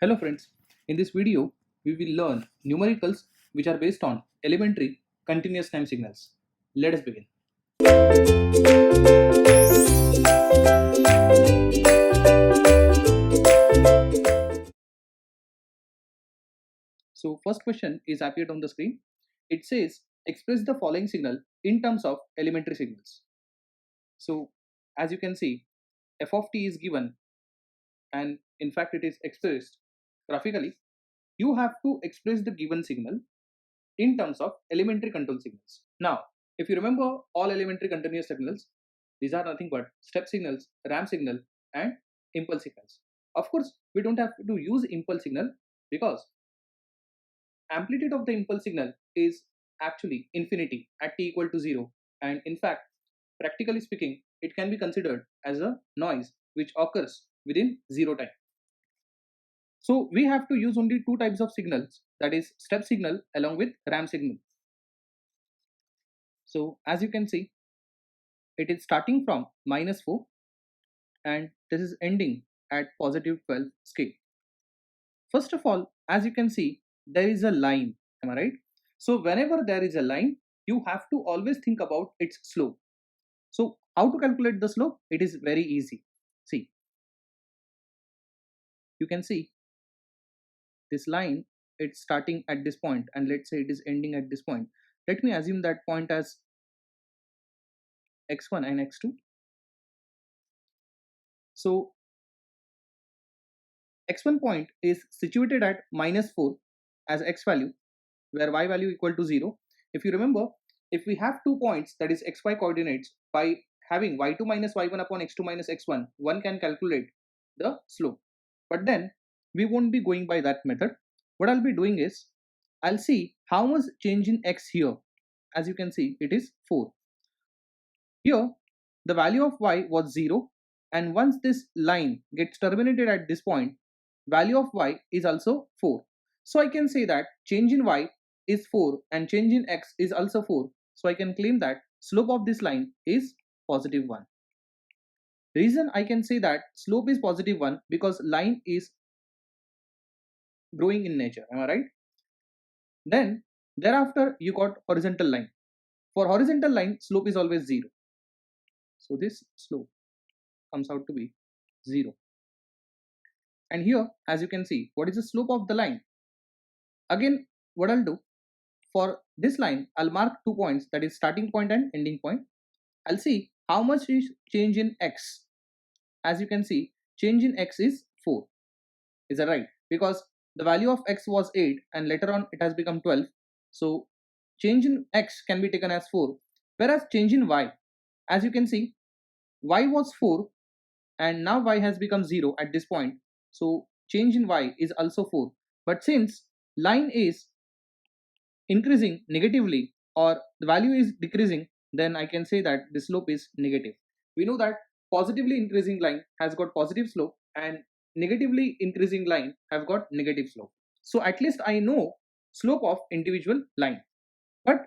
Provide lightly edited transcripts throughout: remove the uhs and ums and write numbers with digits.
Hello friends, in this video we will learn numericals which are based on elementary continuous time signals. Let us begin. So first question is appeared on the screen. It says express the following signal in terms of elementary signals. So as you can see, f of t is given and in fact it is expressed graphically. You have to express the given signal in terms of elementary control signals. Now, if you remember all elementary continuous signals, these are nothing but step signals, ramp signal, and impulse signals. Of course, we don't have to use impulse signal because amplitude of the impulse signal is actually infinity at t equal to 0, and in fact, practically speaking, it can be considered as a noise which occurs within 0 time. So we have to use only two types of signals, that is step signal along with ramp signal. So as you can see, it is starting from -4 and this is ending at positive 12 scale. First of all, as you can see, there is a line, am I right? So whenever there is a line, you have to always think about its slope. So how to calculate the slope? It is very easy. See, you can see this line, it's starting at this point and let's say it is ending at this point. Let me assume that point as x1 and x2. So x1 point is situated at -4 as x value, where y value equal to 0. If you remember, if we have 2 points, that is xy coordinates, by having y2 minus y1 upon x2 minus x1, one can calculate the slope. But then we won't be going by that method. What I'll be doing is, I'll see how much change in x here. As you can see, it is 4. Here, the value of y was 0, and once this line gets terminated at this point, value of y is also 4. So I can say that change in y is 4 and change in x is also 4. So I can claim that slope of this line is positive 1. Reason I can say that slope is positive 1 because line is growing in nature, am I right? Then thereafter you got horizontal line. For horizontal line, slope is always 0. So this slope comes out to be 0. And here, as you can see, what is the slope of the line? Again, what I'll do, for this line, I'll mark 2 points, that is starting point and ending point. I'll see how much is change in x. As you can see, change in x is 4. Is that right? Because the value of x was 8 and later on it has become 12. So change in x can be taken as 4. Whereas change in y, as you can see, y was 4 and now y has become 0 at this point. So change in y is also 4. But since line is increasing negatively or the value is decreasing, then I can say that the slope is negative. We know that positively increasing line has got positive slope and negatively increasing line have got negative slope. So at least I know slope of individual line. But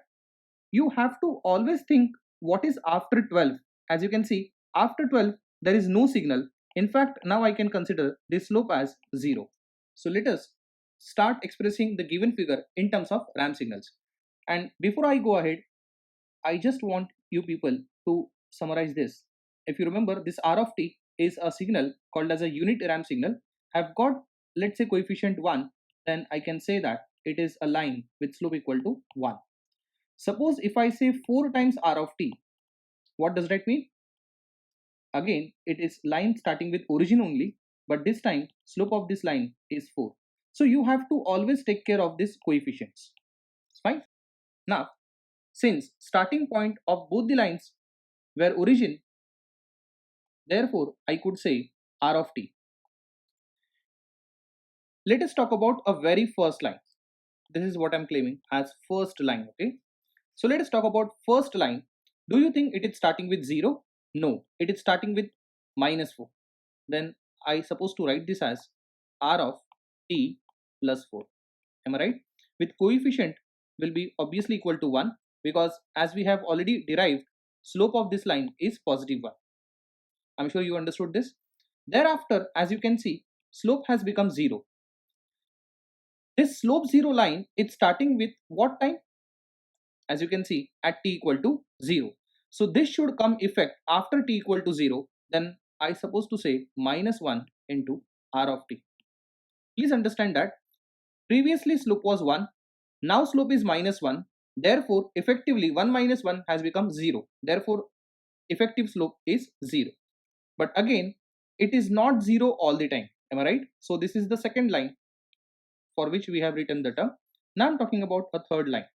you have to always think what is after 12. As you can see, after 12 there is no signal. In fact, now I can consider this slope as 0. So let us start expressing the given figure in terms of ramp signals. And before I go ahead, I just want you people to summarize this. If you remember, this r of t is a signal called as a unit ramp signal. I've got, let's say, coefficient 1, then I can say that it is a line with slope equal to 1. Suppose if I say 4 times r of t, what does that mean? Again, it is line starting with origin only, but this time slope of this line is 4. So you have to always take care of these coefficients. It's fine. Now, since starting point of both the lines were origin, therefore I could say r of t. Let us talk about a very first line. This is what I'm claiming as first line, okay? So let us talk about first line. Do you think it is starting with 0? No, it is starting with -4. Then I suppose to write this as r of t plus 4. Am I right? With coefficient will be obviously equal to 1 because as we have already derived, slope of this line is positive 1. I'm sure you understood this. Thereafter, as you can see, slope has become 0. This slope 0 line is starting with what time? As you can see, at t equal to 0. So this should come effect after t equal to 0. Then I supposed to say minus 1 into r of t. Please understand that previously slope was 1. Now slope is minus 1. Therefore, effectively 1 minus 1 has become 0. Therefore, effective slope is 0. But again, it is not 0 all the time. Am I right? So this is the second line for which we have written the term. Now I'm talking about a third line.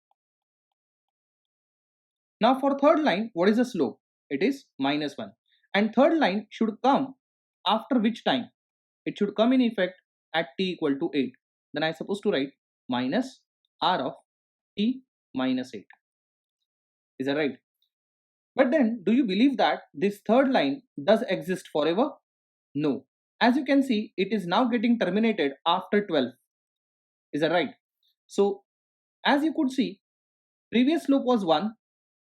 Now for third line, what is the slope? It is minus 1. And third line should come after which time? It should come in effect at t equal to 8. Then I supposed to write minus r of t minus 8. Is that right? But then, do you believe that this third line does exist forever? No. As you can see, it is now getting terminated after 12. Is that right? So, as you could see, previous slope was 1.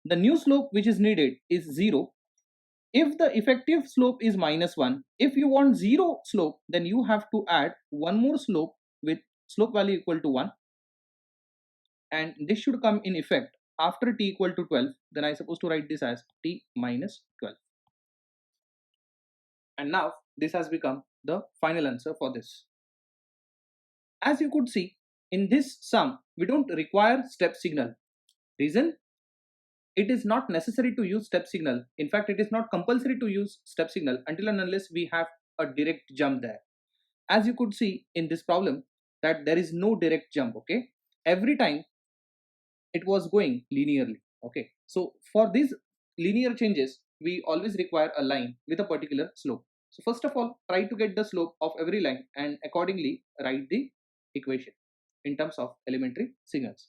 The new slope which is needed is 0. If the effective slope is minus 1, if you want 0 slope, then you have to add one more slope with slope value equal to 1. And this should come in effect after t equal to 12. Then I supposed to write this as t minus 12. And now this has become the final answer for this. As you could see, in this sum, we don't require step signal. Reason? It is not necessary to use step signal. In fact, it is not compulsory to use step signal until and unless we have a direct jump there. As you could see in this problem, that there is no direct jump, okay? Every time it was going linearly, okay? So for these linear changes, we always require a line with a particular slope. So first of all, try to get the slope of every line and accordingly write the equation in terms of elementary signals.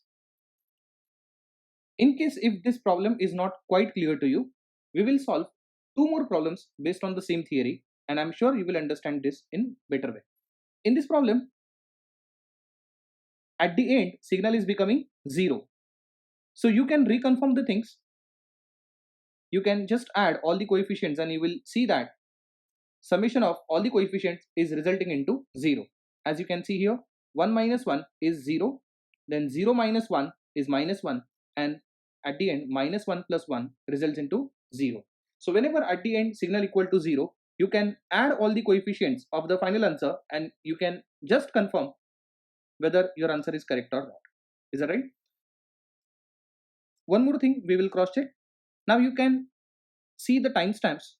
In case if this problem is not quite clear to you, we will solve two more problems based on the same theory, and I'm sure you will understand this in better way. In this problem, at the end, signal is becoming 0. So you can reconfirm the things. You can just add all the coefficients and you will see that summation of all the coefficients is resulting into 0. As you can see here, 1 minus 1 is 0, then 0 minus 1 is minus 1, and at the end minus 1 plus 1 results into 0. So whenever at the end signal equal to 0, you can add all the coefficients of the final answer and you can just confirm whether your answer is correct or not. Is that right? One more thing we will cross check. Now you can see the timestamps.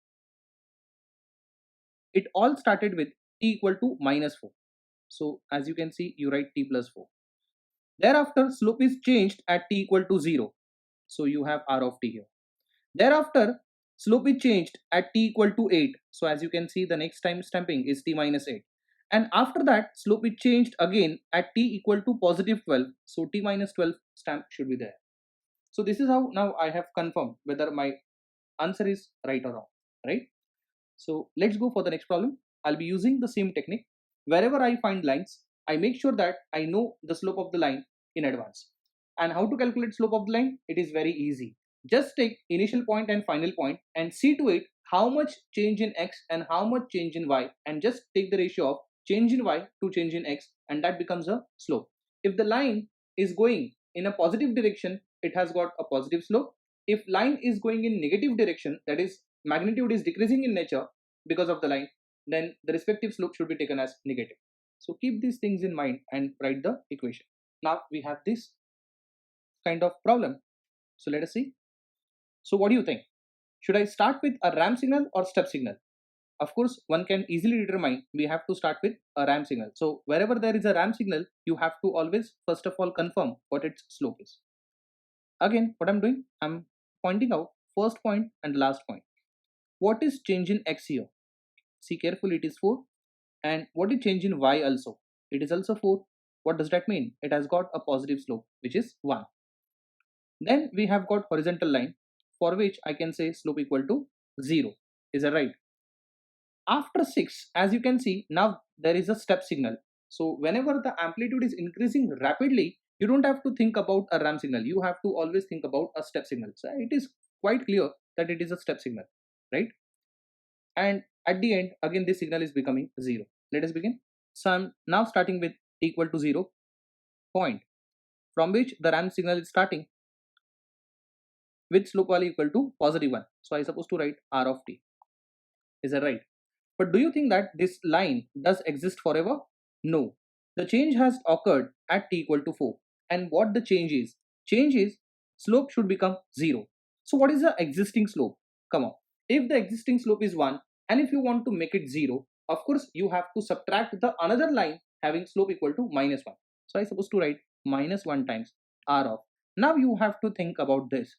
It all started with t equal to minus 4. So as you can see, you write t plus 4. Thereafter, slope is changed at t equal to 0. So you have r of t here. Thereafter, slope is changed at t equal to 8. So as you can see, the next time stamping is t minus 8. And after that, slope is changed again at t equal to positive 12. So t minus 12 stamp should be there. So this is how now I have confirmed whether my answer is right or wrong, right? So let's go for the next problem. I'll be using the same technique. Wherever I find lines, I make sure that I know the slope of the line in advance. And how to calculate slope of the line? It is very easy. Just take initial point and final point and see to it how much change in x and how much change in y, and just take the ratio of change in y to change in x, and that becomes a slope. If the line is going in a positive direction, it has got a positive slope. If line is going in negative direction, that is magnitude is decreasing in nature because of the line, then the respective slope should be taken as negative. So keep these things in mind and write the equation. Now we have this kind of problem. So let us see. So what do you think? Should I start with a ramp signal or step signal? Of course, one can easily determine we have to start with a ramp signal. So wherever there is a ramp signal, you have to always first of all confirm what its slope is. Again, what I'm doing, I'm pointing out first point and last point. What is change in x here? See carefully, it is 4. And what is change in y also? It is also 4. What does that mean? It has got a positive slope, which is 1. Then we have got horizontal line, for which I can say slope equal to 0. Is that right? After 6, as you can see, now there is a step signal. So whenever the amplitude is increasing rapidly, you don't have to think about a ramp signal. You have to always think about a step signal. So it is quite clear that it is a step signal, right? And at the end, again, this signal is becoming 0. Let us begin. So I'm now starting with t equal to 0. point from which the ramp signal is starting with slope value equal to positive 1. So I supposed to write r of t. Is that right? But do you think that this line does exist forever? No. The change has occurred at t equal to 4. And what the change is? Change is slope should become 0. So what is the existing slope? Come on. If the existing slope is 1 and if you want to make it 0, of course you have to subtract the another line having slope equal to minus 1. So I supposed to write minus 1 times r of. Now you have to think about this.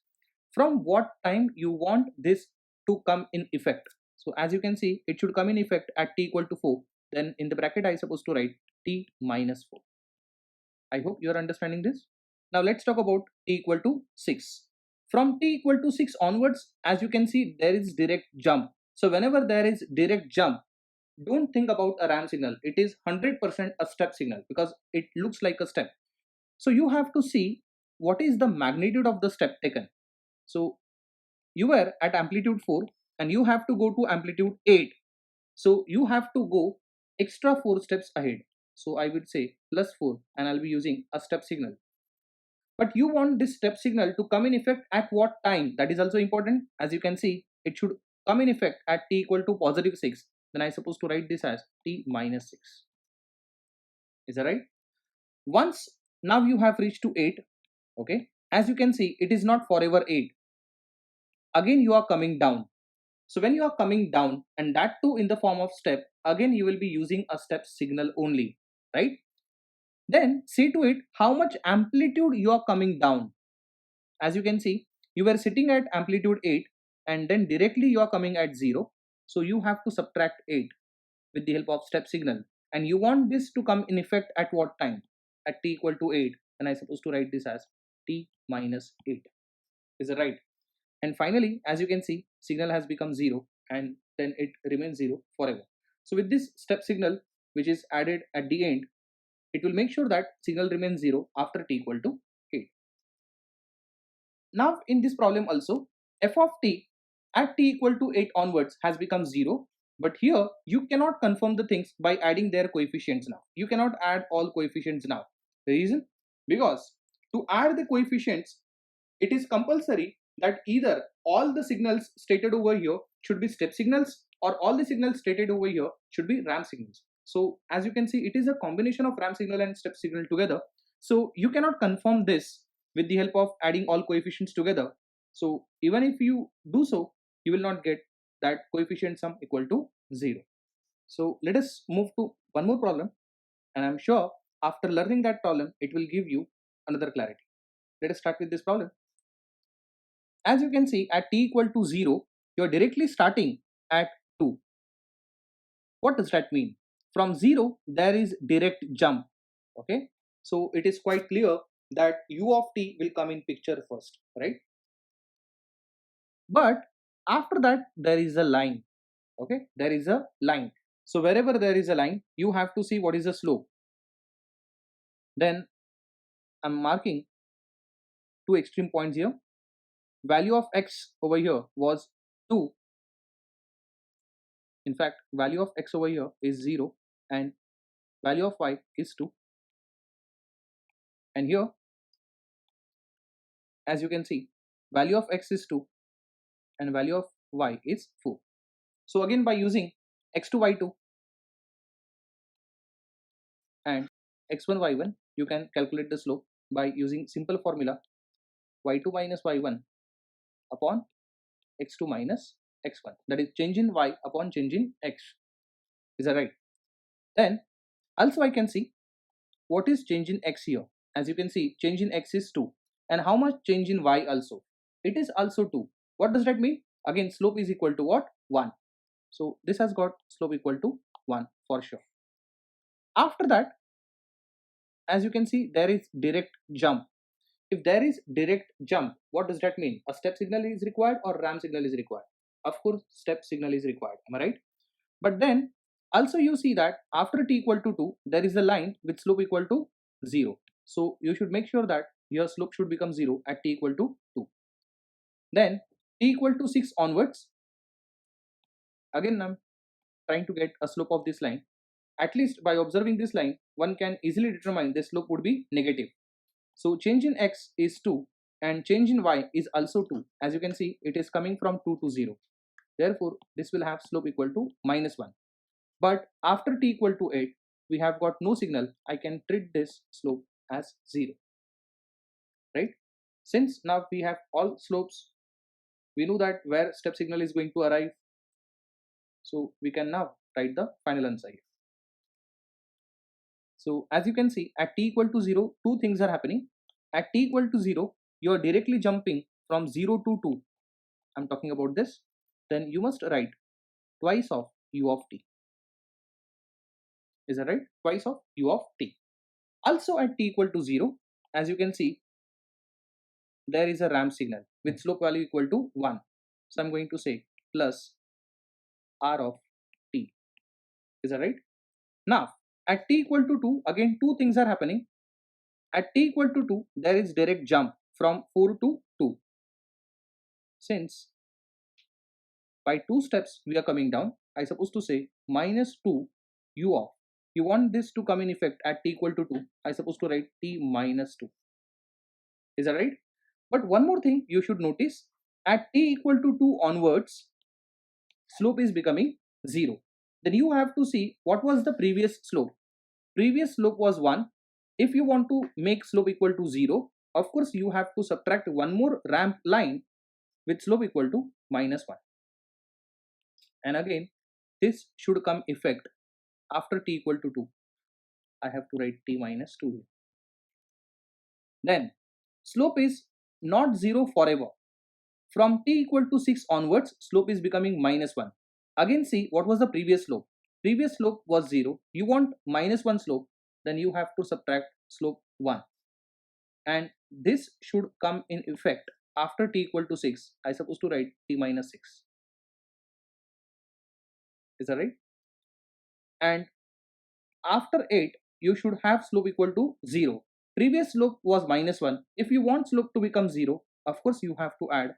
From what time you want this to come in effect? So as you can see, it should come in effect at t equal to 4. Then in the bracket I supposed to write t minus 4. I hope you are understanding this. Now let's talk about t equal to 6. From t equal to 6 onwards, as you can see, there is direct jump. So whenever there is direct jump, don't think about a ramp signal. It is 100% a step signal because it looks like a step. So you have to see what is the magnitude of the step taken. So you were at amplitude 4 and you have to go to amplitude 8. So you have to go extra 4 steps ahead. So I would say plus 4 and I'll be using a step signal. But you want this step signal to come in effect at what time? That is also important. As you can see, it should come in effect at t equal to positive 6. Then I supposed to write this as t minus 6. Is that right? Once now you have reached to 8. Okay. As you can see, it is not forever 8. Again you are coming down. So when you are coming down and that too in the form of step, again you will be using a step signal only, right? Then see to it how much amplitude you are coming down. As you can see, you were sitting at amplitude 8 and then directly you are coming at 0. So you have to subtract 8 with the help of step signal. And you want this to come in effect at what time? At t equal to 8. And I supposed to write this as t minus 8. Is that right? And finally, as you can see, signal has become 0 and then it remains 0 forever. So with this step signal which is added at the end, it will make sure that signal remains 0 after t equal to 8. Now in this problem also, f of t at t equal to 8 onwards has become 0. But here you cannot confirm the things by adding their coefficients now. You cannot add all coefficients now. The reason? Because to add the coefficients, it is compulsory that either all the signals stated over here should be step signals or all the signals stated over here should be ramp signals. So as you can see, it is a combination of ramp signal and step signal together. So you cannot confirm this with the help of adding all coefficients together. So even if you do so, you will not get that coefficient sum equal to 0. So let us move to one more problem, and I'm sure after learning that problem, it will give you another clarity. Let us start with this problem. As you can see, at t equal to 0, you are directly starting at 2. What does that mean? From 0, there is direct jump. Okay, so it is quite clear that u of t will come in picture first, right? But after that, there is a line. Okay, there is a line. So wherever there is a line, you have to see what is the slope. Then I'm marking two extreme points here. Value of x over here was 2. In fact, value of x over here is 0 and value of y is 2. And here, as you can see, value of x is 2 and value of y is 4. So again, by using x2 y2 and x1 y1, you can calculate the slope by using simple formula y2 minus y1 upon x2 minus x1, that is change in y upon change in x. Is that right? Then also I can see what is change in x here. As you can see, change in x is 2 and how much change in y also? It is also 2. What does that mean? Again, slope is equal to what? 1. So this has got slope equal to 1 for sure. After that, as you can see, there is direct jump. If there is direct jump, what does that mean? A step signal is required or ramp signal is required? Of course, step signal is required. Am I right? But then also you see that after t equal to 2, there is a line with slope equal to 0. So you should make sure that your slope should become 0 at t equal to 2. Then t equal to 6 onwards, again I'm trying to get a slope of this line. at least by observing this line, one can easily determine the slope would be negative. So change in x is 2 and change in y is also 2. As you can see, it is coming from 2 to 0. Therefore, this will have slope equal to -1. But after t equal to 8, we have got no signal. I can treat this slope as 0, right? Since now we have all slopes, we know that where step signal is going to arrive. So we can now write the final answer here. So as you can see, at t equal to 0, two things are happening. At t equal to 0, you are directly jumping from 0 to 2. I'm talking about this. Then you must write twice of u of t. Is that right? Twice of u of t. Also at t equal to 0, as you can see, there is a ramp signal with slope value equal to 1. So I'm going to say plus r of t. Is that right? Now at t equal to 2, again two things are happening. At t equal to 2, there is direct jump from 4 to 2. Since by 2 steps we are coming down, I supposed to say minus 2 u of. You want this to come in effect at t equal to 2, I supposed to write t minus 2. Is that right? But one more thing you should notice, at t equal to 2 onwards, slope is becoming 0. Then you have to see what was the previous slope. Previous slope was 1. If you want to make slope equal to 0, of course you have to subtract one more ramp line with slope equal to minus 1. And again, this should come effect after t equal to 2. I have to write t minus 2 here. Then slope is not 0 forever. From t equal to 6 onwards, slope is becoming minus 1. Again, see what was the previous slope. Previous slope was 0. You want minus 1 slope, then you have to subtract slope 1. And this should come in effect after t equal to 6. I supposed to write t minus 6. Is that right? And after 8, you should have slope equal to 0. Previous slope was minus 1. If you want slope to become 0, of course you have to add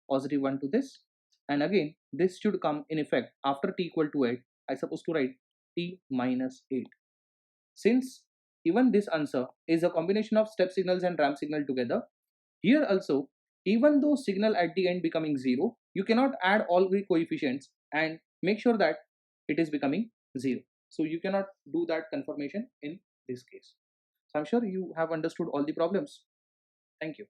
positive 1 to this. And again, this should come in effect after t equal to 8. I supposed to write t minus 8. Since even this answer is a combination of step signals and ramp signal together, here also, even though signal at the end becoming 0, you cannot add all the coefficients and make sure that it is becoming 0. So you cannot do that confirmation in this case. So I'm sure you have understood all the problems. Thank you.